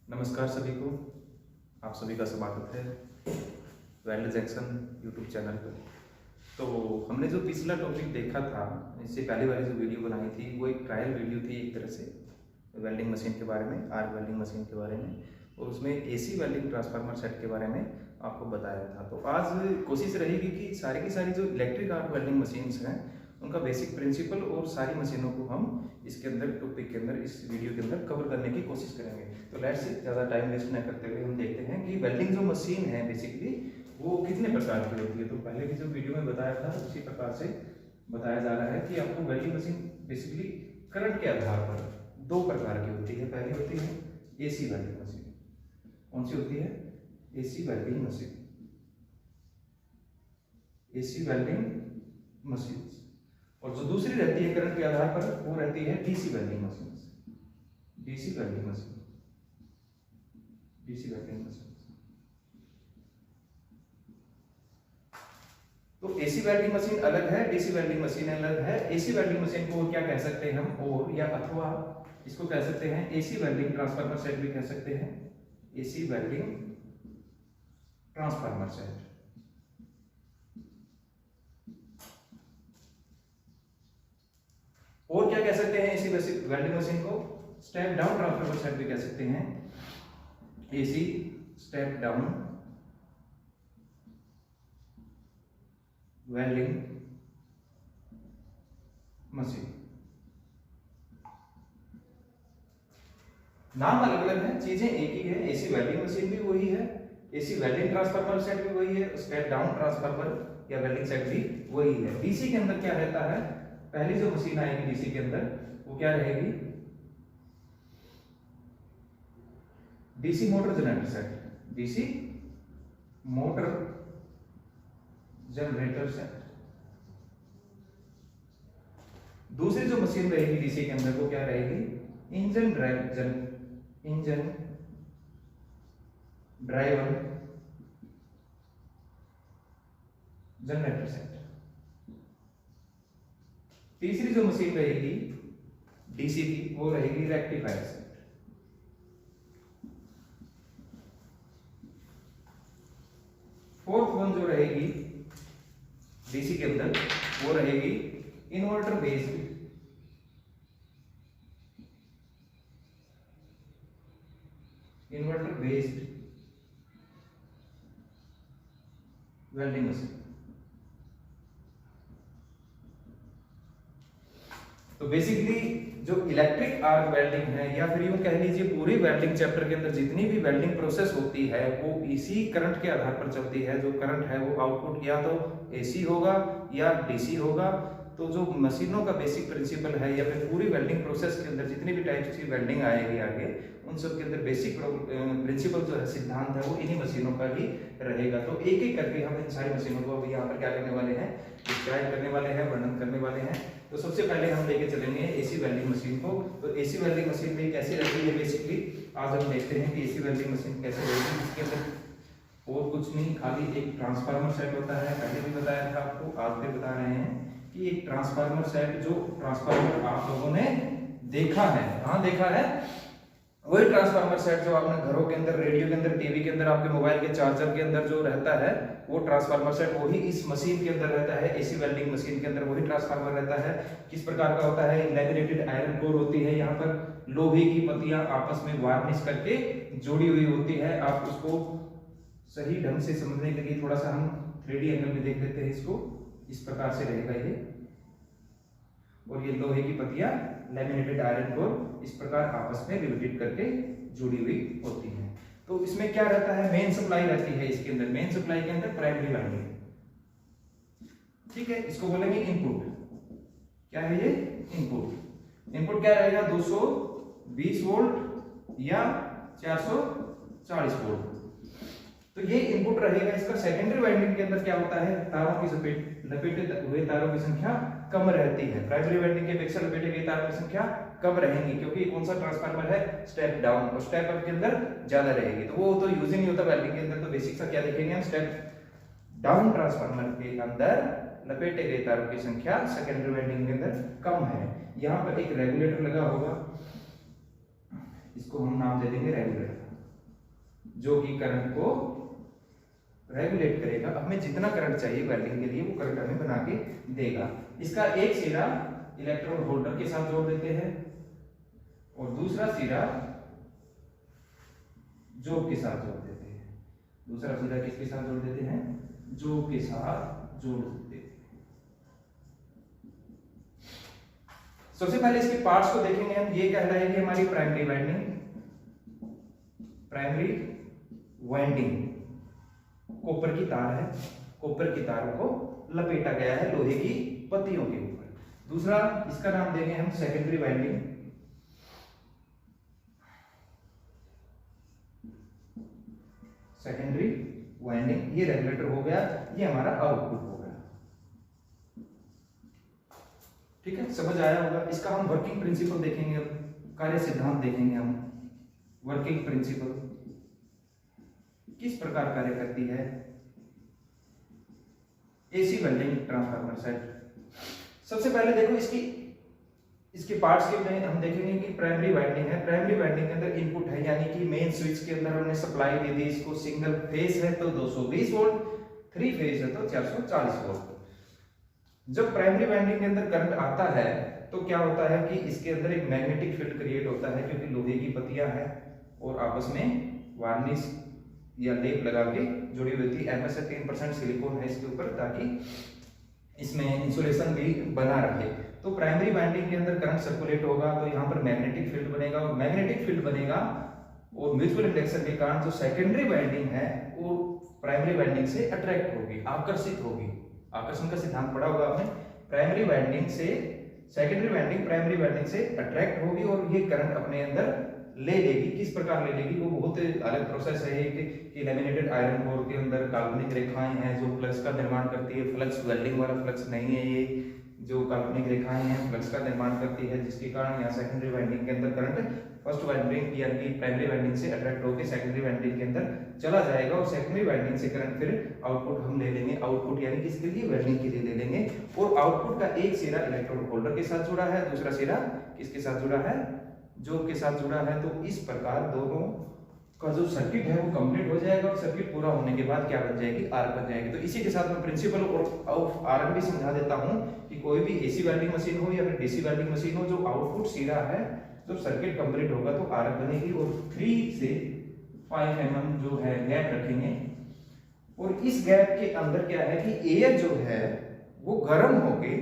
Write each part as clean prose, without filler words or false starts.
नमस्कार सभी को, आप सभी का स्वागत है वेल्ड जैक्सन यूट्यूब चैनल पर। तो हमने जो पिछला टॉपिक देखा था, इससे पहले वाली जो वीडियो बनाई थी वो एक ट्रायल वीडियो थी एक तरह से वेल्डिंग मशीन के बारे में, आर्क वेल्डिंग मशीन के बारे में, और उसमें एसी वेल्डिंग ट्रांसफार्मर सेट के बारे में आपको बताया था। तो आज कोशिश रहेगी कि सारी की सारी जो इलेक्ट्रिक आर्क वेल्डिंग मशीन्स हैं उनका बेसिक प्रिंसिपल और सारी मशीनों को हम इसके अंदर टॉपिक के अंदर इस वीडियो के अंदर कवर करने की कोशिश करेंगे। तो लेट्स ज़्यादा टाइम वेस्ट न करते हुए हम देखते हैं कि वेल्डिंग जो मशीन है बेसिकली वो कितने प्रकार की होती है। तो पहले की जो वीडियो में बताया था उसी प्रकार से बताया जा रहा है कि आपको वेल्डिंग मशीन बेसिकली करंट के आधार पर दो प्रकार की होती है। पहली होती है एसी वेल्डिंग मशीन। कौन सी होती है? AC welding machine. AC welding machine. और जो दूसरी रहती है करंट के आधार पर वो रहती है DC welding machine. DC welding machine. DC welding machine. तो एसी वेल्डिंग मशीन अलग है, डीसी वेल्डिंग मशीन अलग है। एसी वेल्डिंग मशीन को क्या कह सकते हैं हम, और या अथवा इसको कह सकते हैं एसी वेल्डिंग ट्रांसफार्मर सेट भी कह सकते हैं। AC welding transformer set. और क्या कह सकते हैं एसी वेल्डिंग मशीन को? स्टेप डाउन ट्रांसफार्मर सेट भी कह सकते हैं। AC step down welding machine. नाम अलग अलग है, चीजें एक ही है। एसी वेल्डिंग मशीन भी वही है, एसी वेल्डिंग ट्रांसफार्मर सेट भी वही है, स्टेप डाउन ट्रांसफार्मर या वेल्डिंग सेट भी वही है। डीसी के अंदर क्या रहता है? पहली जो मशीन आएगी डीसी के अंदर वो क्या रहेगी? DC motor generator set. DC motor generator set. दूसरी जो मशीन रहेगी डीसी के अंदर वो क्या रहेगी? Engine driven generator set. तीसरी जो मशीन रहेगी डीसी की वो रहेगी रेक्टिफायर सेट। फोर्थ वन जो रहेगी डीसी के अंदर वो रहेगी इन्वर्टर बेस्ड वेल्डिंग मशीन। तो बेसिकली जो इलेक्ट्रिक आर्क वेल्डिंग है, या फिर यूं कह लीजिए पूरी वेल्डिंग चैप्टर के अंदर जितनी भी वेल्डिंग प्रोसेस होती है वो इसी करंट के आधार पर चलती है। जो करंट है वो आउटपुट या तो एसी होगा या डीसी होगा। तो जो मशीनों का बेसिक प्रिंसिपल है या फिर पूरी वेल्डिंग प्रोसेस के अंदर जितनी भी टाइप्स की वेल्डिंग आएगी आगे, उन सब के अंदर बेसिक प्रिंसिपल जो है, सिद्धांत है, वो इन्हीं मशीनों का ही रहेगा। तो एक एक करके हम इन सारी मशीनों को अभी यहाँ पर क्या करने वाले हैं, डिस्क्राइब करने वाले हैं, वर्णन करने वाले हैं। तो सबसे पहले हम लेके चलेंगे एसी वेल्डिंग मशीन को। तो एसी वेल्डिंग मशीन में कैसे रहती है बेसिकली आज हम देखते हैं कि एसी वेल्डिंग मशीन कैसे रहेगी। इसके अंदर और कुछ नहीं, खाली एक ट्रांसफार्मर सेट होता है। पहले भी बताया था आपको, आज भी बता रहे हैं कि एक ट्रांसफार्मर सेट, जो ट्रांसफार्मर आप लोगों ने देखा है, कहाँ देखा है? वही ट्रांसफार्मर सेट जो आपने घरों के अंदर, रेडियो के अंदर, टीवी के अंदर, आपके मोबाइल के चार्जर के अंदर जो रहता है, वो ट्रांसफार्मर सेट वही इस मशीन के अंदर रहता है। एसी वेल्डिंग मशीन के अंदर वही ट्रांसफार्मर रहता है। किस प्रकार का होता है? लैमिनेटेड आयरन कोर होती है, यहाँ पर लोहे की पत्तियां आपस में वार्निश करके जुड़ी हुई होती है। आप उसको सही ढंग से समझने के लिए थोड़ा सा हम 3D एंगल में देख लेते हैं इसको। इस प्रकार से रहेगा ये, और ये लोहे की पत्तियां लैमिनेटेड आयरन कोर इस प्रकार आपस में रिलेटेड करके जुड़ी हुई होती है। तो इसमें क्या रहता है? मेन सप्लाई रहती है इसके अंदर। मेन सप्लाई के अंदर प्राइमरी वाइंडिंग, ठीक है, इसको बोलेंगे इनपुट। क्या है ये? इनपुट। इनपुट क्या रहेगा? 220 वोल्ट या 440 वोल्ट। तो ये इनपुट रहेगा इसका। सेकेंडरी वाइंडिंग के अंदर क्या होता है? तारों की लपेटे हुए तारों की संख्या कम रहती है। प्राइमरी वाइंडिंग के अपेक्षा लपेटे गए तारों की संख्या कम रहेंगी, क्योंकि कौन सा ट्रांसफार्मर है? स्टेप डाउन, और स्टेप अप के अंदर ज्यादा रहेगी। तो वो तो यूज ही नहीं होता वेल्डिंग के अंदर। तो बेसिक सा क्या देखेंगे हम? स्टेप डाउन ट्रांसफार्मर के अंदर लपेटे गए तारों की संख्या सेकेंडरी वाइंडिंग के अंदर कम है। यहाँ पर एक रेगुलेटर लगा होगा, इसको हम नाम दे देंगे रेगुलेटर। जो कि करंट को रेगुलेट करेगा। हमें जितना करंट चाहिए वेल्डिंग के लिए वो करंट हमें बना के देगा। इसका एक सिरा इलेक्ट्रोड होल्डर के साथ जोड़ देते हैं और दूसरा सिरा जोब के साथ जोड़ देते हैं। दूसरा सिरा किसके साथ जोड़ देते हैं? जोब के साथ जोड़ देते हैं। सबसे पहले इसके पार्ट्स को देखेंगे हम। ये कहलाएगी हमारी primary winding. Primary winding copper की तार है, कॉपर की तारों को लपेटा गया है लोहे की पत्तियों के ऊपर। दूसरा इसका नाम देंगे हम सेकेंडरी वाइंडिंग। सेकेंडरी वाइंडिंग, ये रेगुलेटर हो गया, ये हमारा आउटपुट हो गया। ठीक है, समझ आया होगा। इसका हम वर्किंग प्रिंसिपल देखेंगे, कार्य सिद्धांत देखेंगे हम। वर्किंग प्रिंसिपल किस प्रकार कार्य करती है एसी वेल्डिंग ट्रांसफार्मर सेट। सबसे पहले देखो इसके पार्ट्स के में हम देखेंगे कि प्राइमरी वाइंडिंग है। प्राइमरी वाइंडिंग के अंदर इनपुट है, यानी कि मेन स्विच के अंदर हमने सप्लाई दे दी। इसको सिंगल फेज है तो 220 वोल्ट, 3 फेज है तो 440 वोल्ट। जब प्राइमरी वाइंडिंग के अंदर करंट आता है तो क्या होता है कि इसके अंदर एक मैग्नेटिक फील्ड क्रिएट होता है, क्योंकि लोहे की पत्तियां हैं और आपस में वार्निश या लेप लगा के जुड़ी हुई थी। एमएस 3% सिलिकॉन है इसके ऊपर, ताकि इसमें इंसुलेशन भी बना रहे। तो प्राइमरी वाइंडिंग के अंदर करंट सर्कुलेट होगा तो यहाँ पर मैग्नेटिक फील्ड बनेगा, और मैग्नेटिक फील्ड बनेगा और म्यूचुअल इंडक्शन के कारण जो सेकेंडरी वाइंडिंग है वो प्राइमरी वाइंडिंग से अट्रैक्ट होगी, आकर्षित होगी। आकर्षण का सिद्धांत पढ़ा होगा आपने। प्राइमरी वाइंडिंग से सेकेंडरी वाइंडिंग प्राइमरी वाइंडिंग से अट्रैक्ट होगी और ये करंट अपने अंदर ले लेगी। किस प्रकार ले लेगी? वो बहुत अलग प्रोसेस है कि लैमिनेटेड आयरन कोर के अंदर काल्पनिक रेखाएं हैं जो फ्लक्स का निर्माण करती है। फ्लक्स वेल्डिंग वाला फ्लक्स नहीं है, ये जो काल्पनिक रेखाएं हैं फ्लक्स का निर्माण करती है, जिसके कारण यहाँ सेकेंडरी वाइंडिंग के अंदर करंट फर्स्ट वाइंडिंग यानी प्राइमरी वाइंडिंग से अट्रैक्ट होकर सेकेंडरी वाइंडिंग के अंदर चला जाएगा, और सेकेंडरी वाइंडिंग से करंट फिर आउटपुट हम ले लेंगे। आउटपुट यानी किसके लिए? वेल्डिंग के लिए ले लेंगे। और आउटपुट का एक सिरा इलेक्ट्रोड होल्डर के साथ जुड़ा है, दूसरा सिरा किसके साथ जुड़ा है? जोब के साथ जुड़ा है। तो इस प्रकार दोनों का जो सर्किट है वो कंप्लीट हो जाएगा, और सर्किट पूरा होने के बाद क्या बन जाएगी? आर्क बन जाएगी। तो इसी के साथ मैं प्रिंसिपल ऑफ आर्क भी समझा देता हूं कि कोई भी एसी वेल्डिंग मशीन हो या फिर डीसी वेल्डिंग मशीन हो, जो आउटपुट सिरा है जब सर्किट कंप्लीट होगा तो आर्क बनेगी, और 3 से 5 mm जो है गैप रखेंगे। और इस गैप के अंदर क्या है कि एयर जो है वो गर्म होके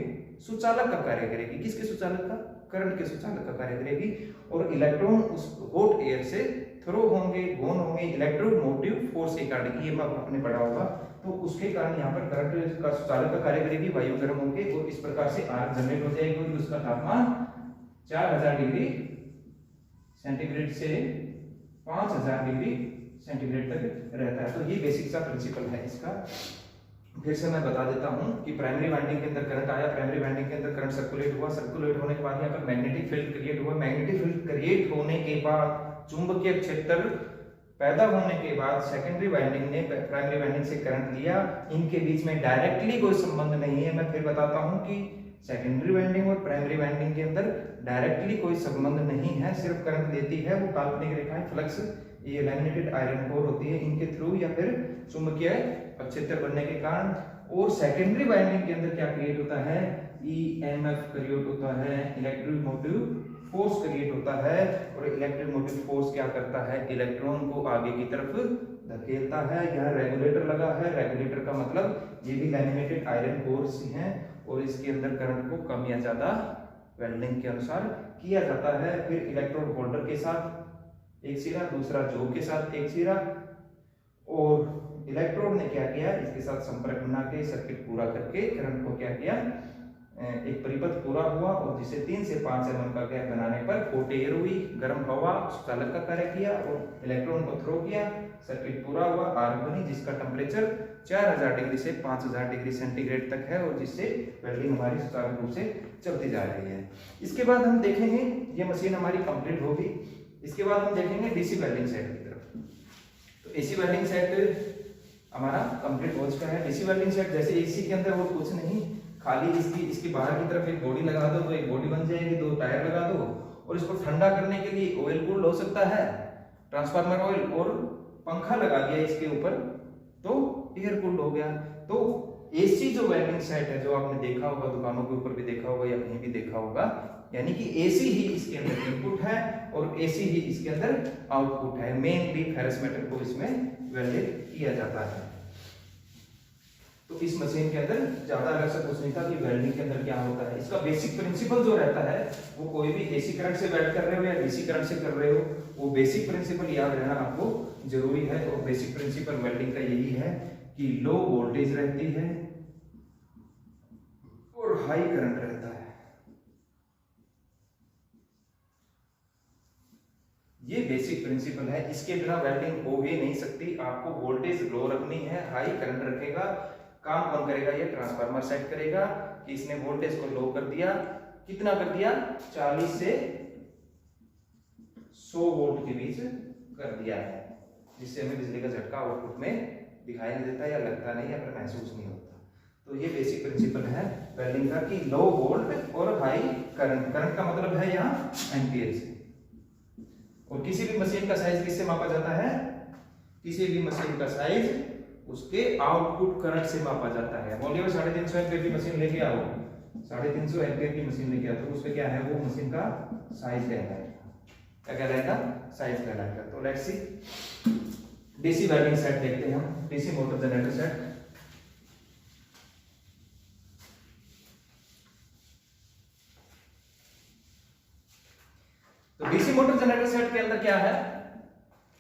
सुचालक का कार्य करेगी। किसके सुचालक का? करंट के सुचालक का कार्य करेगी, और इलेक्ट्रॉन उस हॉट एयर से थ्रो होंगे, गोन होंगे इलेक्ट्रोमोटिव फोर्स के कारण। ये आपने पढ़ा होगा। तो उसके कारण यहाँ पर करंट का सुचालक का कार्य करेगी, वायु गर्म होंगे, और इस प्रकार से आर्क जनरेट हो जाएगी। और उसका तापमान 4000 डिग्री सेंटीग्रेड से 5000 डिग्री सेंटीग्रेड तक रहता है। तो ये बेसिक सा प्रिंसिपल है इसका। फिर से मैं बता देता हूं कि प्राइमरी वाइंडिंग के अंदर करंट आया, प्राइमरी वाइंडिंग के अंदर करंट सर्कुलेट हुआ, सर्कुलेट होने के बाद यहाँ पर मैग्नेटिक फील्ड क्रिएट हुआ। मैग्नेटिक फील्ड क्रिएट होने के बाद चुंबकीय क्षेत्र पैदा होने के बाद सेकेंडरी वाइंडिंग ने प्राइमरी वाइंडिंग से करंट लिया। इनके बीच में डायरेक्टली कोई संबंध नहीं है। मैं फिर बताता हूं कि सेकेंडरी वाइंडिंग और प्राइमरी वाइंडिंग के अंदर डायरेक्टली कोई संबंध नहीं है, सिर्फ करंट देती है वो काल्पनिक रेखाएं, फ्लक्स, ये लैमिनेटेड आयरन कोर होती है, इनके थ्रू या फिर चुंबकीय क्षेत्र बनने के कारण। और सेकेंडरी वाइंडिंग के अंदर क्या क्रिएट होता है? ईएमएफ क्रिएट होता है, इलेक्ट्रोमोटिव फोर्स क्रिएट होता है। और इलेक्ट्रोमोटिव फोर्स क्या करता है? इलेक्ट्रॉन को आगे की तरफ धकेलता है। यहाँ रेगुलेटर लगा है, रेगुलेटर का मतलब ये भी लैमिनेटेड आयरन कोर्स हैं, और इसके अंदर करंट को कम या ज्यादा वेल्डिंग के अनुसार किया जाता है। फिर इलेक्ट्रोड होल्डर के साथ एक सिरा, दूसरा जोब के साथ एक सिरा, और इलेक्ट्रोड ने क्या किया? इसके साथ संपर्क बना के सर्किट पूरा करके करंट को क्या किया? एक परिपथ पूरा हुआ, और जिसे 3 से 5 mm का गैप बनाने पर हॉट एयर हुई, गर्म हवा सुचालक का कार्य किया और इलेक्ट्रॉन को थ्रो किया, सर्किट पूरा हुआ, आर्क बनी, जिसका टेम्परेचर 4000 डिग्री से 5000 डिग्री सेंटीग्रेड तक है, और जिससे वेल्डिंग हमारी सुचारू रूप से चलती जा रही है। इसके बाद हम देखेंगे, ये मशीन हमारी कंप्लीट होगी। इसके बाद हम देखेंगे डीसी वेल्डिंग सेट की तरफ। तो एसी वेल्डिंग सेट हमारा कंप्लीट हो चुका है। डीसी वेल्डिंग सेट जैसे एसी के अंदर वो कुछ नहीं, खाली इसकी बाहर की तरफ एक बॉडी लगा दो तो एक बॉडी बन जाएगी, 2 टायर लगा दो, और इसको ठंडा करने के लिए ऑयल कूल्ड हो सकता है, ट्रांसफार्मर ऑयल, और पंखा लगा दिया इसके ऊपर तो एयर कूल्ड हो गया। तो एसी जो वेल्डिंग सेट है, जो आपने देखा होगा, दुकानों के ऊपर भी देखा होगा या कहीं भी देखा होगा, यानी कि एसी ही इसके अंदर इनपुट है और एसी ही इसके अंदर आउटपुट है। मेनली फेरस मेटल को इसमें वेल्डेड किया जाता है। तो इस मशीन के अंदर ज्यादा अलग से कुछ नहीं था कि वेल्डिंग के अंदर क्या होता है। इसका बेसिक प्रिंसिपल जो रहता है, वो कोई भी एसी करंट से वेल्ड कर रहे हो या डीसी करंट से कर रहे हो, वो बेसिक प्रिंसिपल याद रहना आपको जरूरी है। और बेसिक प्रिंसिपल वेल्डिंग का यही है कि लो वोल्टेज रहती है और हाई करंट रहता है। ये बेसिक प्रिंसिपल है, इसके बिना वेल्डिंग हो ही नहीं सकती। आपको वोल्टेज लो रखनी है, हाई करंट रखेगा। काम कौन करेगा? ये ट्रांसफार्मर सेट करेगा कि इसने वोल्टेज को लो कर दिया। कितना कर दिया? 40 से 100 वोल्ट के बीच कर दिया है, जिससे हमें बिजली का झटका आउटपुट में दिखाई नहीं देता या लगता नहीं या फिर महसूस नहीं होता। तो ये बेसिक प्रिंसिपल है वेल्डिंग का कि लो वोल्ट और हाई करंट। करंट का मतलब है यहाँ एम्पियर से। और किसी भी मशीन का साइज किससे मापा जाता है? किसी भी मशीन का साइज उसके आउटपुट करंट से मापा जाता है। बोलिए 350 एम्पियर की मशीन लेके आओ, 350 एम्पियर की मशीन लेके आओ, तो उसमें क्या है? वो मशीन का साइज कहलाएगा। क्या कहलाएगा? साइज कहलाएगा। तो let's see DC welding set देखते हैं हम, डीसी मोटर जनरेटर सेट। तो डीसी मोटर जनरेटर सेट के अंदर क्या है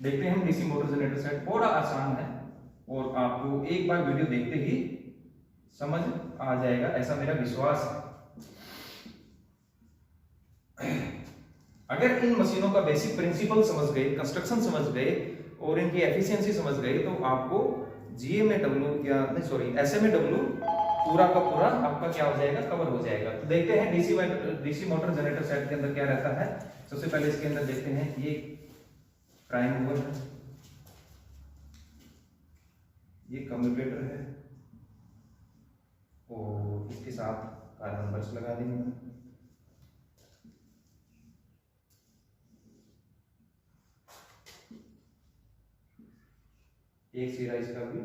देखते हैं हम। डीसी मोटर जनरेटर सेट थोड़ा आसान है और आपको एक बार वीडियो देखते ही समझ आ जाएगा, ऐसा मेरा विश्वास है। अगर इन मशीनों का बेसिक प्रिंसिपल समझ गए, कंस्ट्रक्शन समझ गए और इनकी एफिशिएंसी समझ गए, तो आपको जीएमएडब्ल्यू या नहीं सॉरी एसएमएडब्ल्यू पूरा का पूरा आपका क्या हो जाएगा? कवर हो जाएगा। तो देखते हैं डीसी मोटर जनरेटर सेट के अंदर क्या रहता है। सबसे पहले इसके अंदर देखते हैं, ये प्राइम मूवर है, ये कम्यूटेटर है और इसके साथ कार्बन बर्स लगा देंगे। एक सिरा इसका भी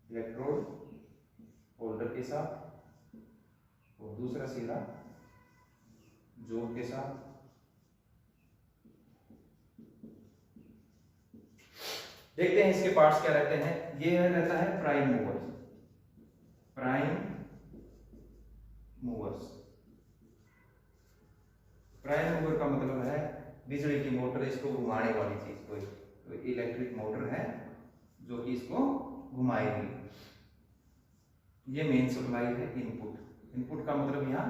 इलेक्ट्रोड होल्डर के साथ और दूसरा सिरा जोड़ के साथ। देखते हैं इसके पार्ट्स क्या रहते हैं। ये रहता है prime movers. Prime movers, prime mover का मतलब है बिजली की मोटर, इसको घुमाने वाली चीज। कोई इलेक्ट्रिक मोटर है जो कि इसको घुमाएगी। ये मेन सप्लाई है, इनपुट। इनपुट का मतलब यहाँ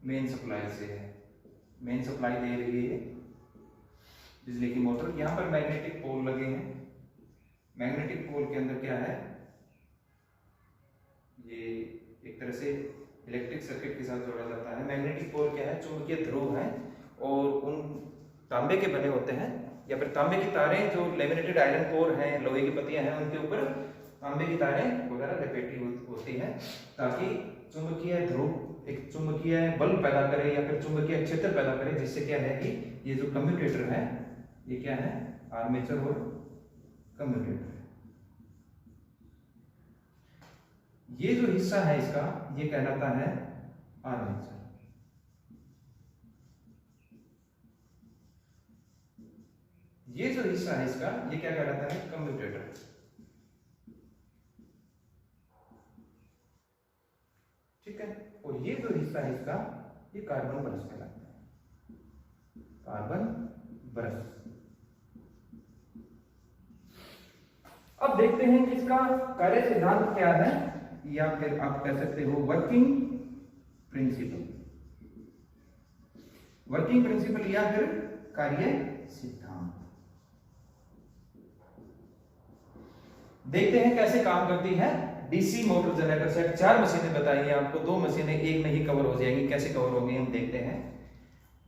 मेन सप्लाई से है, मेन सप्लाई दे रही है बिजली की मोटर। यहाँ पर मैग्नेटिक पोल लगे हैं। मैग्नेटिक पोल के अंदर क्या है? ये एक तरह से इलेक्ट्रिक सर्किट के साथ जोड़ा जाता है। मैग्नेटिक पोल क्या है? चुंबकीय ध्रुव है और उन तांबे के बने होते हैं या फिर तांबे की तारें, जो लेमिनेटेड आयरन कोर हैं, लोहे की पत्तियां हैं, उनके ऊपर तांबे की तारें वगैरह लपेटी होती हैं, ताकि चुंबकीय ध्रुव एक चुंबकीय बल पैदा करे या फिर चुंबकीय क्षेत्र पैदा करे, जिससे क्या है कि ये जो कम्यूटेटर है, ये क्या है? आर्मेचर और कम्यूटेटर। ये जो हिस्सा है इसका, ये कहलाता है आर्मेचर। ये जो हिस्सा है इसका, ये क्या कहलाता है? कम्यूटेटर। ठीक है। और ये जो हिस्सा है इसका, ये कार्बन ब्रश कहलाता है। Carbon brush. अब देखते हैं कि इसका कार्य सिद्धांत क्या है, या फिर आप कह सकते हो वर्किंग प्रिंसिपल। वर्किंग प्रिंसिपल या फिर कार्य सिद्धांत। देखते हैं कैसे काम करती है डीसी मोटर जनरेटर सेट। 4 मशीनें बताई हैं आपको, 2 मशीनें एक में ही कवर हो जाएंगी। कैसे कवर होंगी हम देखते हैं।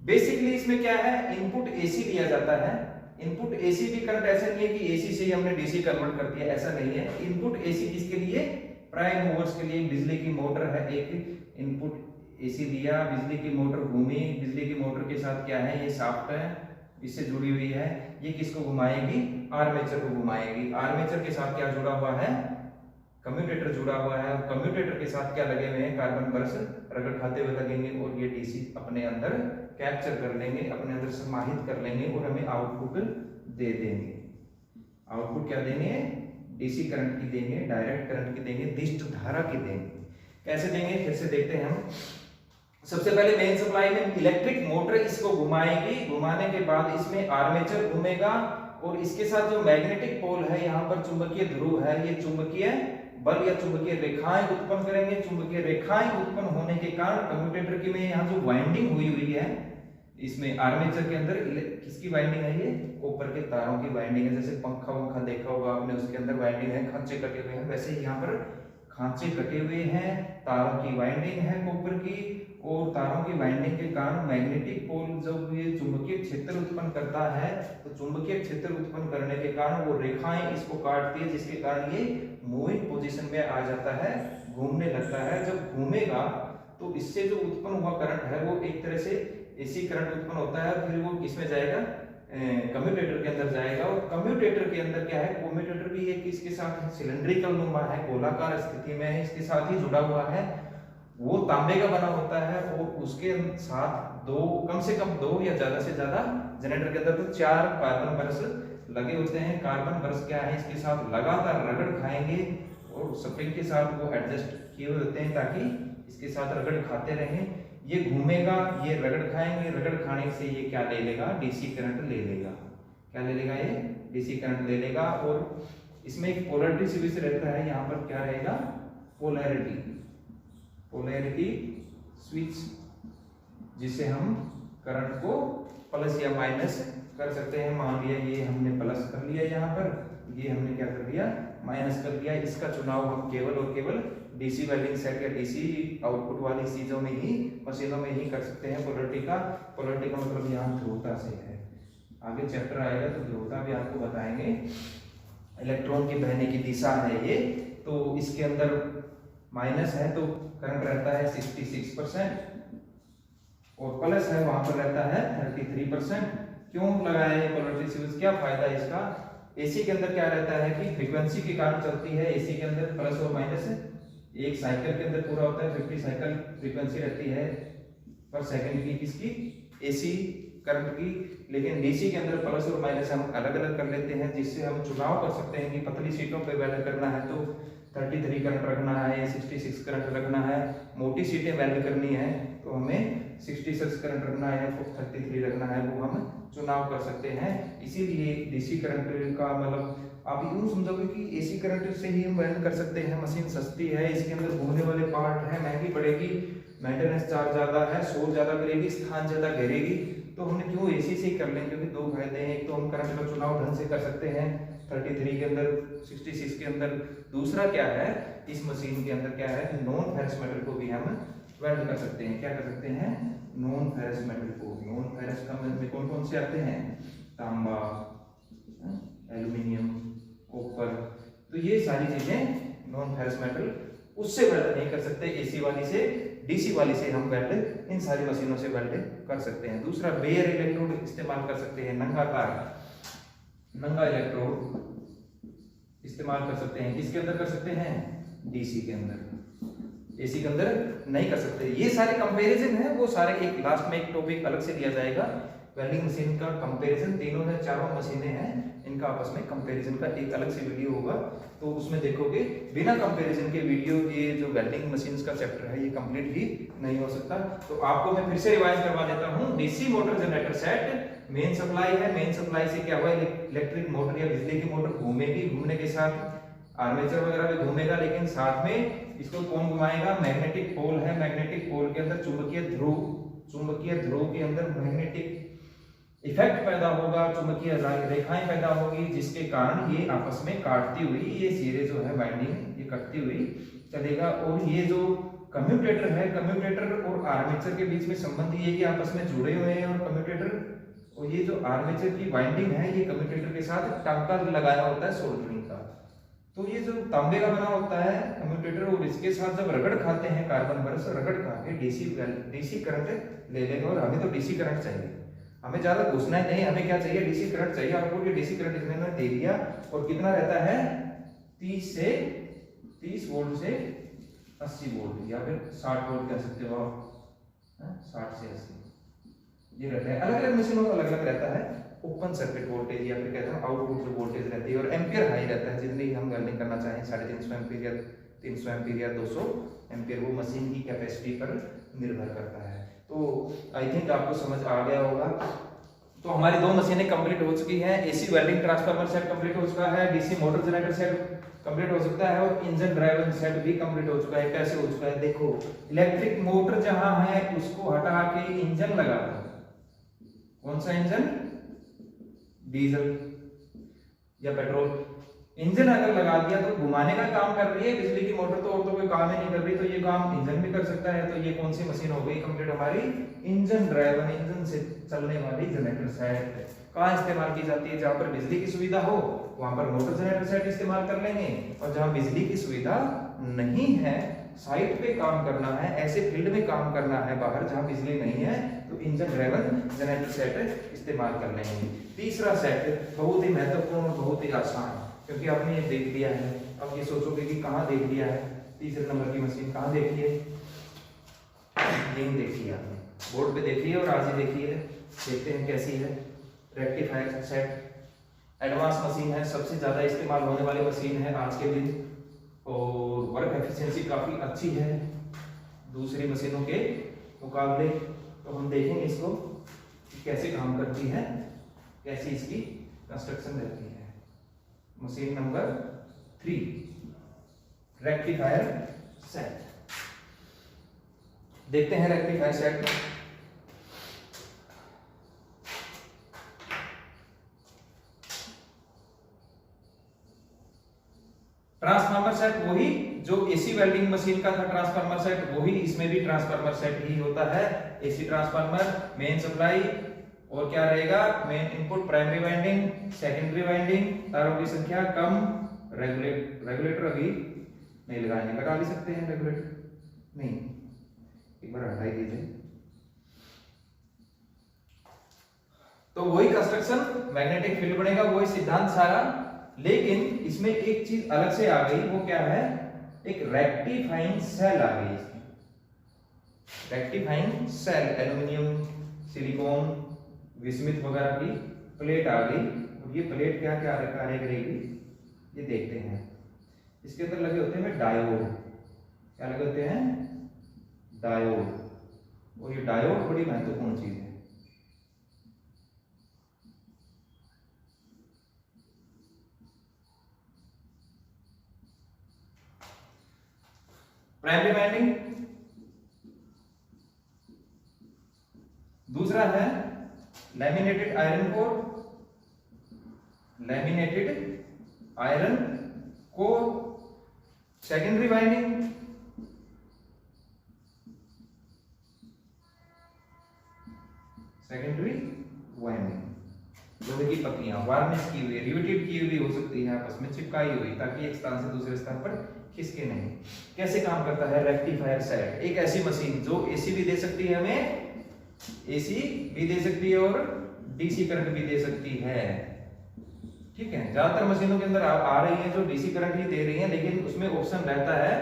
बेसिकली इसमें क्या है? इनपुट एसी लिया जाता है। इनपुट एसी भी करंट ऐसा नहीं है कि एसी से ही हमने डीसी कन्वर्ट कर दिया, ऐसा नहीं है। इनपुट एसी किसके लिए? प्राइम मूवर्स के लिए। बिजली की मोटर है, एक इनपुट एसी दिया, बिजली की मोटर घूमी, बिजली की मोटर के साथ क्या है? ये शाफ्ट है, इससे जुड़ी हुई है। ये किसको घुमाएगी? आर्मेचर को घुमाएगी। आर्मेचर के साथ क्या जुड़ा हुआ है? कम्यूटेटर जुड़ा हुआ है। कम्यूटेटर के साथ क्या लगे हुए हैं? कार्बन ब्रश रगड़ खाते हुए लगेंगे और ये डीसी अपने अंदर कैप्चर कर लेंगे, अपने अंदर समाहित कर लेंगे और हमें आउटपुट दे देंगे। आउटपुट क्या देंगे? डीसी करंट की देंगे, डायरेक्ट करंट की देंगे, दिष्ट धारा की देंगे। कैसे देंगे? फिर से देखते हैं हम। सबसे पहले मेन सप्लाई में इलेक्ट्रिक मोटर इसको घुमाएगी, घुमाने के बाद इसमें आर्मेचर घूमेगा और इसके साथ जो मैग्नेटिक पोल है, यहाँ पर चुंबकीय ध्रुव है, ये चुंबकीय बल या चुंबकीय रेखाएं उत्पन्न करेंगे। चुंबकीय रेखाएं उत्पन्न होने के कारण कम्यूटेटर की में यहाँ जो वाइंडिंग हुई है, इसमें आर्मेचर के अंदर किसकी वाइंडिंग है? ये कॉपर के तारों की वाइंडिंग है। जैसे पंखा वंखा देखा होगा आपने, उसके अंदर वाइंडिंग है, खांचे कटे हुए हैं, वैसे ही यहाँ पर खांचे कटे हुए हैं, तारों की वाइंडिंग है कॉपर की, और तारों की वाइंडिंग के कारण मैग्नेटिक पोल जब ये चुंबकीय क्षेत्र उत्पन्न करता है, तो चुंबकीय क्षेत्र उत्पन्न करने के कारण वो रेखाएं इसको काटती है, जिसके कारण ये मूविंग पोजीशन में आ जाता है, घूमने लगता है। जब घूमेगा तो इससे जो उत्पन्न हुआ करंट है वो एक तरह से एसी करंट उत्पन्न होता है, फिर वो किसमें जाएगा? कम्यूटेटर के अंदर जाएगा। और कम्यूटेटर के अंदर क्या है? कम्यूटेटर भी एक इसके साथ सिलेंड्रिकल नुमा है, गोलाकार स्थिति में है, इसके साथ ही जुड़ा हुआ है। वो तांबे का बना होता है और उसके साथ कम से कम दो या ज्यादा से ज्यादा जनरेटर के अंदर तो 4 कार्बन ब्रश लगे होते हैं। कार्बन ब्रश क्या है? इसके साथ लगातार रगड़ खाएंगे और स्प्रिंग के साथ वो एडजस्ट किए हुए होते हैं ताकि इसके साथ रगड़ खाते रहें। ये घूमेगा, ये रगड़ खाएंगे, रगड़ खाने से ये क्या ले लेगा? डीसी करंट ले लेगा। क्या ले लेगा? ये डीसी करंट ले लेगा। और इसमें एक पोलैरिटी स्विच रहता है, यहाँ पर क्या रहेगा? पोलैरिटी स्विच, जिससे हम करंट को प्लस या माइनस कर सकते हैं। मान लिया ये हमने प्लस कर लिया, यहाँ पर ये हमने क्या कर दिया? माइनस कर दिया। इसका चुनाव हम केवल और केवल डीसी वेल्डिंग सेट या डीसी आउटपुट वाली चीजों में ही, मशीनों में ही कर सकते हैं। पोलैरिटी का मतलब यहाँ ध्रुवता से है। आगे चैप्टर आएगा तो ध्रुवता भी आपको बताएंगे। इलेक्ट्रॉन की बहने की दिशा है ये, तो इसके अंदर माइनस है तो करंट रहता है 66% और प्लस है वहां पर रहता है 33%। क्यों लगाया है पोलैरिटी स्विच? क्या फायदा है इसका? एसी के अंदर क्या रहता है कि फ्रीक्वेंसी के कारण चलती है। एसी के अंदर प्लस और माइनस एक साइकिल के अंदर पूरा होता है, 50 साइकिल फ्रीक्वेंसी रहती है पर सेकंड की, किसकी? एसी करंट की। लेकिन डीसी के अंदर प्लस और माइनस हम अलग अलग कर लेते हैं, जिससे हम चुनाव कर सकते हैं कि पतली सीटों पे वेल्ड करना है तो 33 करंट रखना है या 66 करंट रखना है। मोटी सीटें वेल्ड करनी है तो हमें 66 करंट रखना है या 33 रखना है, वो हम चुनाव कर सकते हैं। इसीलिए डीसी करंट का मतलब आप यूं समझोगे कि एसी करंट से ही हम वेल्ड कर सकते हैं। मशीन सस्ती है, इसके अंदर घूमने वाले पार्ट है, महंगी पड़ेगी, मेंटेनेंस चार्ज ज्यादा है, शोर ज्यादा करेगी, स्थान ज्यादा घेरेगी, तो हमने क्यों एसी से ही कर लें? क्योंकि 2 फायदे हैं। एक तो हम करंट का चुनाव ढंग से कर सकते हैं 33 के अंदर, 66 के अंदर। दूसरा क्या है, इस मशीन के अंदर क्या है, नॉन फेरस मेटल को भी हम वेल्ड कर सकते हैं। क्या कर सकते हैं? नॉन फेरस मेटल को। नॉन फेरस का में कौन कौन से आते हैं? तांबा, एल्यूमिनियम, कॉपर, तो ये सारी चीजें नॉन फेरस मेटल, उससे वेल्ड नहीं कर सकते। एसी वाली से, डीसी वाली से हम वेल्ड इन सारी मशीनों से वेल्ड कर सकते हैं। दूसरा बेयर इलेक्ट्रोड इस्तेमाल कर सकते हैं, नंगा तार, नंगा इलेक्ट्रोड इस्तेमाल कर सकते हैं। किसके अंदर कर सकते हैं? डीसी के अंदर। एसी के अंदर नहीं कर सकते। ये सारे कंपैरिजन है, वो सारे एक लास्ट में एक टॉपिक अलग से दिया जाएगा। वेल्डिंग मशीन का कंपैरिजन, तीनों या चारों मशीनें हैं, इनका आपस में कंपैरिजन का एक अलग से वीडियो होगा, तो उसमें देखोगे। बिना कंपैरिजन के वीडियो ये जो वेल्डिंग मशीन्स का चैप्टर है ये कंप्लीट ही नहीं हो सकता। तो आपको मैं फिर से रिवाइज करवा देता हूँ। DC motor generator set main supply है। मेन सप्लाई से क्या हुआ? इलेक्ट्रिक मोटर या बिजली की मोटर घूमेगी, घूमने के साथ आर्मेचर वगैरह भी घूमेगा, लेकिन साथ में इसको कौन घुमाएगा? मैग्नेटिक पोल है। मैग्नेटिक पोल के अंदर चुंबकीय ध्रुव, चुंबकीय ध्रुव के अंदर मैग्नेटिक इफेक्ट पैदा होगा, चुंबकीय रेखाएं पैदा होगी, जिसके कारण ये आपस में काटती हुई, ये सिरे जो है वाइंडिंग ये कटती हुई चलेगा। और ये जो कम्यूटेटर है, कम्यूटेटर और आर्मेचर के बीच में संबंध ये कि आपस में जुड़े हुए हैं। और कम्यूटेटर और ये जो आर्मेचर की वाइंडिंग है, ये कम्यूटेटर के साथ टांका लगाया होता है सोल्डरिंग का। तो ये जो तांबे का बना होता है कम्यूटेटर, और इसके साथ जब रगड़ खाते हैं कार्बन ब्रश, रगड़ खा के डीसी करंट ले लेंगे। और हमें तो डीसी करंट चाहिए, हमें ज्यादा घुसना ही नहीं, हमें क्या चाहिए, डीसी करंट चाहिए। आउटपुट ये डीसी करंट इसने दे दिया और कितना रहता है 30 वोल्ट से 80 वोल्ट या फिर 60 वोल्ट कह सकते हो आप, 60 से 80 ये रहता है। अलग अलग मशीनों का अलग अलग रहता है ओपन सर्किट वोल्टेज या फिर कहते हैं आउटपुट जो वोल्टेज रहती है, और एम्पियर हाई रहता है। जितनी हम वेल्डिंग करना चाहें 350 एम्पियर या 300 एम्पियर या 200 एम्पियर, वो मशीन की कैपेसिटी पर निर्भर करता है। तो आई थिंक आपको समझ आ गया होगा। तो हमारी दो मशीनें कंप्लीट हो चुकी हैं। AC welding transformer set complete हो चुका है, DC motor generator set complete हो सकता है और इंजन ड्राइवर सेट भी कंप्लीट हो चुका है। कैसे हो चुका है देखो, इलेक्ट्रिक मोटर जहां है उसको हटा के इंजन लगा दो। कौन सा इंजन, डीजल या पेट्रोल। इंजन अगर लगा दिया तो घुमाने का काम कर रही है बिजली की मोटर, तो और तो कोई काम ही नहीं कर रही, तो ये काम इंजन भी कर सकता है। तो ये कौन सी मशीन हो गई कंप्लीट हमारी, इंजन ड्राइवर, इंजन से चलने वाली जनरेटर सेट। कहाँ इस्तेमाल की जाती है, जहां पर बिजली की सुविधा हो वहां पर मोटर जनरेटर सेट इस्तेमाल कर लेंगे, और जहां बिजली की सुविधा नहीं है, साइट पे काम करना है, ऐसे फील्ड में काम करना है बाहर जहां बिजली नहीं है, तो इंजन ड्राइवर जनरेटर सेट इस्तेमाल कर लेंगे। तीसरा सेट बहुत ही महत्वपूर्ण और बहुत ही आसान, क्योंकि आपने ये देख लिया है। अब ये सोचोगे कि कहाँ देख लिया है, तीसरे नंबर की मशीन कहाँ देखी है, यही देखी है आपने, बोर्ड पे देखी है और आज ही देखी है। देखते हैं कैसी है। रेक्टिफायर सेट एडवांस मशीन है, सबसे ज्यादा इस्तेमाल होने वाली मशीन है आज के दिन, और वर्क एफिशिएंसी काफी अच्छी है दूसरी मशीनों के मुकाबले। तो हम देखेंगे इसको कैसे काम करती है, कैसी इसकी कंस्ट्रक्शन रहती है। Machine number 3 rectifier set. देखते हैं रेक्टिफायर सेट। ट्रांसफार्मर सेट वही जो एसी वेल्डिंग मशीन का था, ट्रांसफार्मर सेट वही इसमें भी ट्रांसफार्मर सेट ही होता है। एसी ट्रांसफार्मर, मेन सप्लाई, और क्या रहेगा, main input, primary winding, secondary winding, तारों की संख्या कम, रेगुलेटर अभी नहीं लगाएंगे, लगा भी सकते हैं रेगुलेटर नहीं, एक बार हटा ही दीजिए। तो वही कंस्ट्रक्शन, मैग्नेटिक फील्ड बनेगा, वही सिद्धांत सारा, लेकिन इसमें एक चीज अलग से आ गई। वो क्या है, एक रेक्टिफाइंग सेल आ गई इसकी। रेक्टिफाइंग सेल एल्यूमिनियम, सिलिकॉन, विस्मित वगैरह की प्लेट आ गई, और ये प्लेट क्या क्या कार्य करेगी ये देखते हैं। इसके अंदर लगे होते हैं डायोड, क्या लगे होते हैं, डायोड, और ये डायोड बड़ी महत्वपूर्ण चीज है। प्राइमरी वाइंडिंग, दूसरा है laminated iron core, laminated iron core, secondary winding, secondary winding, लोहे की पत्तियां वार्निश की हुई, रिवेटेड की हुई हो सकती है, आपस में चिपकाई हुई, ताकि एक स्थान से दूसरे स्थान पर खिसके नहीं। कैसे काम करता है रेक्टिफायर सेट, एक ऐसी मशीन जो एसी भी दे सकती है, हमें एसी भी दे सकती है और डीसी करंट भी दे सकती है। ठीक है, ज्यादातर मशीनों के अंदर आ रही है जो डीसी करंट ही दे रही है, लेकिन उसमें ऑप्शन रहता है।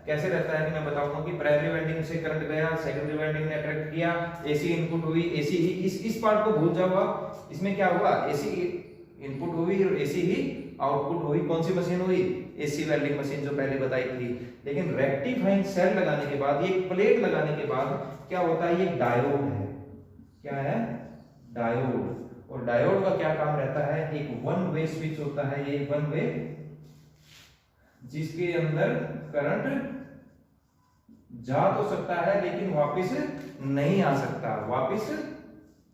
कैसे रहता है कि मैं बताऊंगा कि प्राइमरी वाइंडिंग से करंट गया, सेकेंडरी वाइंडिंग ने अट्रैक्ट किया, एसी इनपुट हुई, एसी ही इस पार्ट को भूल जाओ आप। इसमें क्या हुआ, एसी इनपुट हुई और एसी ही आउटपुट हुई। कौन सी मशीन हुई, एसी वेल्डिंग मशीन जो पहले बताई थी। लेकिन रेक्टिफाइंग सेल लगाने के बाद, ये प्लेट लगाने के बाद क्या होता है, ये डायोड है। क्या है, डायोड। और डायोड का क्या काम रहता है, एक वन वे स्विच होता है, ये वन वे, जिसके अंदर करंट जा तो सकता है लेकिन वापस नहीं आ सकता, वापस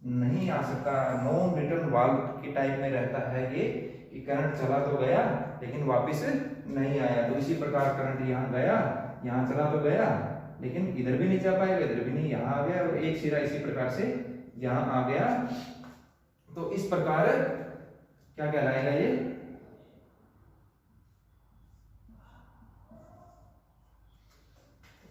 नहीं आ सकता। नॉन रिटर्न वाल्व की टाइप में रहता है ये, कि करंट चला तो गया लेकिन वापस नहीं आया। तो इसी प्रकार करंट यहाँ गया, यहाँ चला तो गया, लेकिन इधर भी नहीं जा पाएगा, इधर भी नहीं, यहाँ आ गया, और एक सिरा इसी प्रकार से यहाँ आ गया। तो इस प्रकार क्या कहलाएगा ये,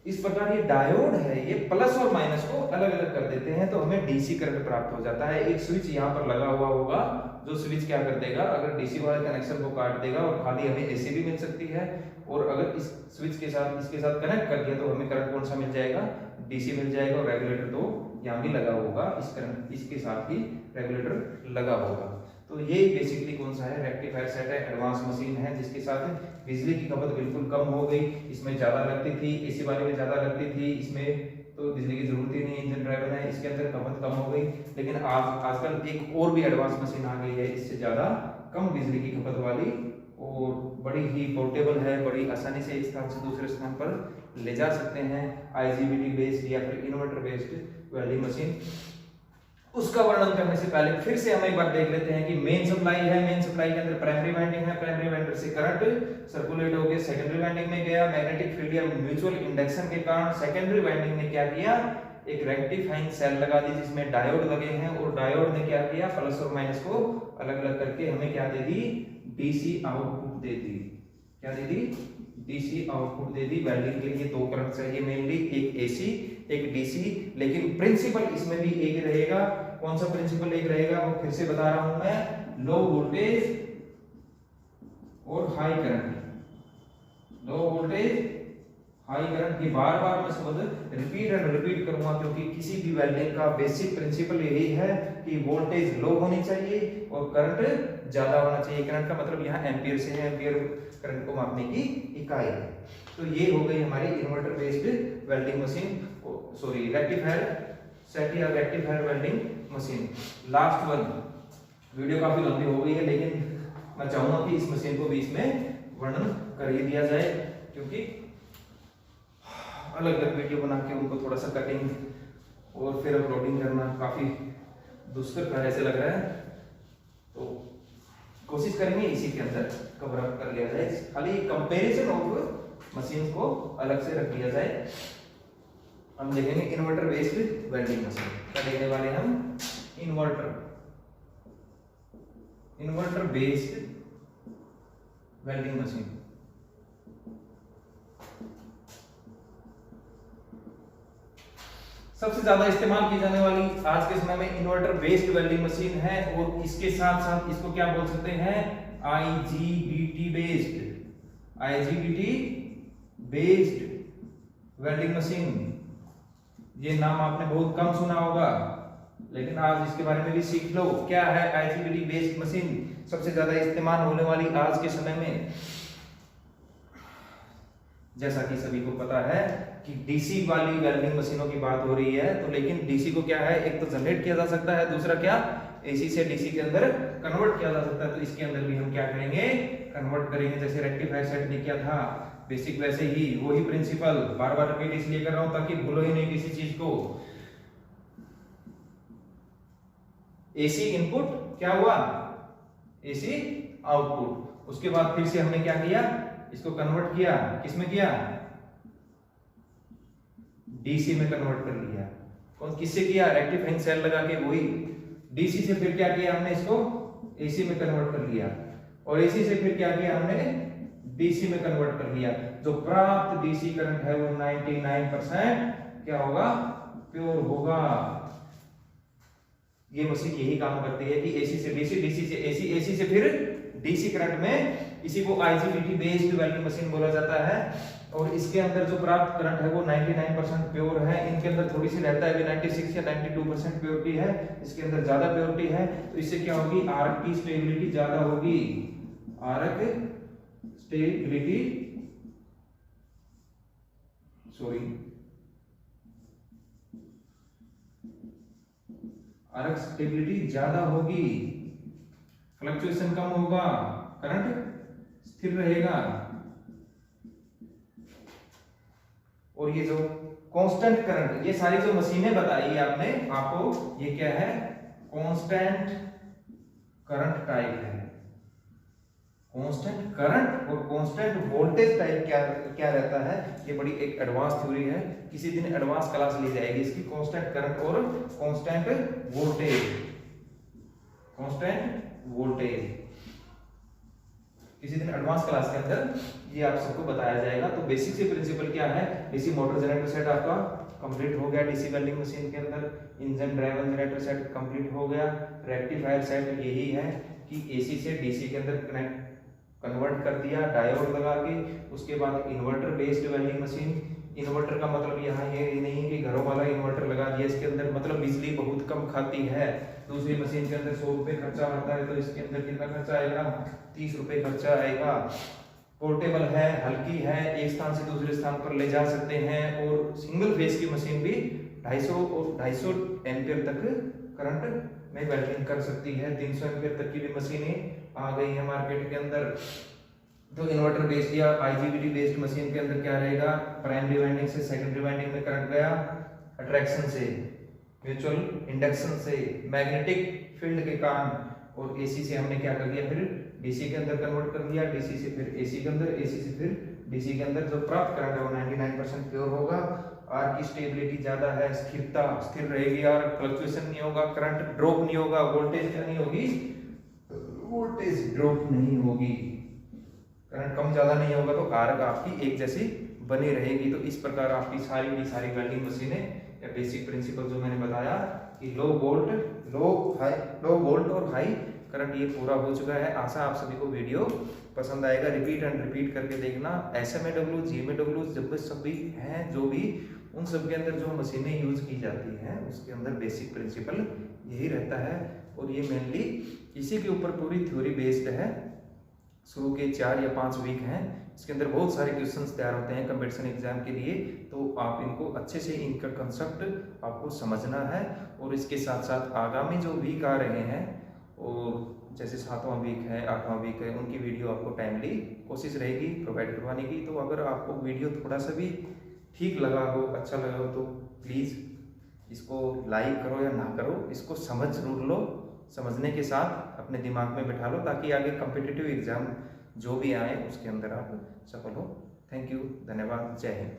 इस प्रकार ये डायोड है, ये प्लस और माइनस को अलग अलग कर देते हैं, तो हमें डीसी करंट प्राप्त हो जाता है। एक स्विच यहाँ पर लगा हुआ होगा, जो स्विच क्या कर देगा, अगर डीसी वाले कनेक्शन को काट देगा और खाली हमें एसी भी मिल सकती है, और अगर इस स्विच के साथ इसके साथ कनेक्ट कर दिया तो हमें करंट कौन सा मिल जाएगा, डीसी मिल जाएगा। और रेगुलेटर तो यहाँ भी लगा होगा, इस करंट इसके साथ भी रेगुलेटर लगा होगा। तो ये बेसिकली कौन सा है, रेक्टिफायर सेट है, एडवांस मशीन है, जिसके साथ बिजली की खपत बिल्कुल कम हो गई। इसमें ज्यादा लगती थी, एसी वाले में ज्यादा लगती थी, इसमें तो बिजली की जरूरत ही नहीं, इंजन ड्राइवर है, इसके अंदर खपत कम हो गई। लेकिन आजकल एक और भी एडवांस मशीन आ गई है, इससे ज्यादा कम बिजली की खपत वाली, और बड़ी ही पोर्टेबल है, बड़ी आसानी से एक स्थान से दूसरे स्थान पर ले जा सकते हैं। IGBT बेस्ड या फिर इन्वर्टर बेस्ड वेल्डिंग मशीन। उसका वर्णन करने से पहले फिर से हम एक बार देख लेते हैं कि मेन सप्लाई है, मेन सप्लाई के अंदर प्राइमरी वाइंडिंग है, प्राइमरी वाइंडर से करंट सर्कुलेट हो गया, सेकेंडरी वाइंडिंग में गया, मैग्नेटिक फील्ड या म्यूचुअल इंडक्शन के कारण सेकेंडरी वाइंडिंग ने क्या किया, एक रेक्टिफाइंग सेल लगा दी जिसमें डायोड लगे हैं, और डायोड ने क्या किया, प्लस और माइनस को अलग अलग करके हमें क्या दे दी, डीसी आउटपुट दे दी। क्या दे दी, डीसी आउटपुट दे दी। वेल्डिंग के लिए दो करंट चाहिए मेनली, एक एसी एक डीसी, लेकिन प्रिंसिपल इसमें भी एक रहेगा। कौन सा प्रिंसिपल एक रहेगा, वो फिर से बता रहा हूं मैं, लो वोल्टेज और high current. Low voltage high current की बार बार मैं शब्द रिपीट एंड रिपीट करूंगा, क्योंकि किसी भी वेल्डिंग का बेसिक प्रिंसिपल यही है कि वोल्टेज लो होनी चाहिए और करंट ज्यादा होना चाहिए। करंट का मतलब यहाँ एम्पियर से है, एम्पियर करंट को मापने की इकाई है। तो ये हो गई हमारी inverter based welding machine, sorry rectifier set या rectifier welding machine. Last one, video काफी लंबी हो गई है, लेकिन मैं चाहूंगा कि इस मशीन को भी इसमें वर्णन कर ही दिया जाए, क्योंकि अलग अलग वीडियो बना के उनको थोड़ा सा कटिंग और फिर अपलोडिंग करना काफी दुष्कर कार्य से लग रहा है। तो कोशिश करेंगे इसी के अंदर कवर अप कर लिया जाए, खाली कंपैरिजन ऑफ मशीन को अलग से रख लिया जाए। हम देखेंगे इन्वर्टर बेस्ड वेल्डिंग मशीन। क्या देखने वाले हम, इन्वर्टर बेस्ड वेल्डिंग मशीन। सबसे ज्यादा इस्तेमाल की जाने वाली आज के समय में इन्वर्टर बेस्ड वेल्डिंग मशीन है, और इसके साथ साथ इसको क्या बोल सकते हैं, IGBT बेस्ड वेल्डिंग मशीन। ये नाम आपने बहुत कम सुना होगा, लेकिन आज इसके बारे में भी सीख लो। क्या है IGBT बेस्ड मशीन, सबसे ज्यादा इस्तेमाल होने वाली आज के समय में। जैसा कि सभी को पता है कि डीसी वाली वेल्डिंग मशीनों की बात हो रही है, तो लेकिन डीसी को क्या है, एक तो जनरेट किया जा सकता है, दूसरा क्या, एसी से डीसी के अंदर कन्वर्ट किया जा सकता है। तो इसके अंदर भी हम क्या करेंगे, कन्वर्ट करेंगे, जैसे रेक्टिफायर सेट ने किया था बेसिक, वैसे ही वही प्रिंसिपल। बार बार रिपीट इसलिए कर रहा हूं ताकि भूलो ही नहीं किसी चीज को। एसी इनपुट क्या हुआ, एसी आउटपुट। उसके बाद फिर से हमने क्या किया, इसको कन्वर्ट किया, किसमें किया, डीसी में कन्वर्ट कर लिया। कौन किससे किया, रेक्टिफाइंग सेल लगा के, वही डीसी से फिर क्या किया हमने, इसको एसी में कन्वर्ट कर लिया, और एसी से फिर क्या किया हमने, डीसी में कन्वर्ट कर लिया। जो प्राप्त डीसी करंट है वो 99% क्या होगा, प्योर होगा। ये मशीन यही काम करती है कि एसी से डीसी, डीसी से एसी, एसी से फिर डीसी करंट में, इसी को IGBT बेस्ड वेल्डिंग मशीन बोला जाता है। और इसके अंदर जो प्राप्त करंट है वो 99% प्योर है। इनके अंदर थोड़ी सी रहता है, 96 या 92% प्योरिटी है, इसके अंदर ज्यादा प्योरिटी है। तो इससे क्या होगी, आर्क की स्टेबिलिटी ज्यादा होगी, आर्क स्टेबिलिटी, आर्क स्टेबिलिटी ज्यादा होगी, फ्लक्चुएशन कम होगा, करंट स्थिर रहेगा। और ये जो कांस्टेंट करंट, ये सारी जो मशीनें बताई आपने आपको, ये क्या है, कांस्टेंट करंट टाइप है। कांस्टेंट करंट और कांस्टेंट वोल्टेज टाइप क्या रहता है, ये बड़ी एक एडवांस थ्योरी है, किसी दिन एडवांस क्लास ली जाएगी इसकी, कांस्टेंट करंट और कांस्टेंट वोल्टेज। कांस्टेंट वोल्टेज किसी दिन एडवांस क्लास के अंदर ये आप सबको बताया जाएगा। तो बेसिक से प्रिंसिपल क्या है, डीसी मोटर जनरेटर सेट आपका कंप्लीट हो गया डीसी वेल्डिंग मशीन के अंदर, engine driver generator set complete हो गया, रेक्टिफायर सेट यही है कि एसी से डीसी के अंदर कन्वर्ट कर दिया डायोड लगा के। उसके बाद inverter based welding machine, inverter का मतलब यहाँ ये नहीं कि घरों वाला इन्वर्टर लगा दिया इसके अंदर, मतलब बिजली बहुत कम खाती है। दूसरी मशीन के अंदर 100 रुपये खर्चा आता है, तो इसके अंदर कितना खर्चा आएगा, 30 रुपये खर्चा आएगा। पोर्टेबल है, हल्की है, एक स्थान से दूसरे स्थान पर ले जा सकते हैं, और सिंगल फेज की मशीन भी 250 एम्पियर तक करंट में वेल्डिंग कर सकती है। 300 एम्पियर तक की भी मशीनें आ गई है मार्केट के अंदर। तो इन्वर्टर बेस्ड या आईजीबीटी बेस्ड मशीन के अंदर क्या रहेगा, प्राइमरी वाइंडिंग से सेकेंडरी वाइंडिंग में करंट गया, अट्रैक्शन से, म्यूचुअल इंडक्शन से, मैग्नेटिक फील्ड के कारण, और एसी से हमने क्या कर दिया, फिर डीसी के अंदर कन्वर्ट कर दिया, डीसी से फिर एसी के अंदर, एसी से फिर डीसी के अंदर। जो प्राप्त करंट है वो 99% प्योर होगा। आर की स्टेबिलिटी ज्यादा है, स्थिरता स्थिर रहेगी, और फ्लक्चुएशन नहीं होगा, करंट ड्रॉप नहीं होगा, वोल्टेज क्या नहीं होगी, वोल्टेज ड्रॉप नहीं होगी, करंट कम ज्यादा नहीं होगा, तो आर आपकी एक जैसी बनी रहेगी। तो इस प्रकार आपकी सारी की सारी वेल्डिंग मशीनें या बेसिक प्रिंसिपल जो मैंने बताया कि लो वोल्ट और हाई करंट ये पूरा हो चुका है। आशा आप सभी को वीडियो पसंद आएगा। रिपीट एंड रिपीट करके देखना। एसएमएडब्ल्यू, जीएमएडब्ल्यू जब सभी हैं जो भी, उन सब के अंदर जो मशीनें यूज की जाती हैं उसके अंदर बेसिक प्रिंसिपल यही रहता है, और ये मेनली इसी के ऊपर पूरी थ्योरी बेस्ड है। शुरू के 4 या 5 वीक हैं, इसके अंदर बहुत सारे क्वेश्चंस तैयार होते हैं कंपटीशन एग्जाम के लिए, तो आप इनको अच्छे से इनका कंसेप्ट आपको समझना है। और इसके साथ साथ आगामी जो वीक आ रहे हैं, और जैसे 7वां वीक है, 8वां वीक है, उनकी वीडियो आपको टाइमली कोशिश रहेगी प्रोवाइड करवाने की। तो अगर आपको वीडियो थोड़ा सा भी ठीक लगा हो, अच्छा लगा हो, तो प्लीज़ इसको लाइक करो या ना करो, इसको समझ जरूर लो, समझने के साथ अपने दिमाग में बैठा लो, ताकि आगे कॉम्पिटिटिव एग्जाम जो भी आए उसके अंदर आप सफल हो। थैंक यू, धन्यवाद, जय हिंद।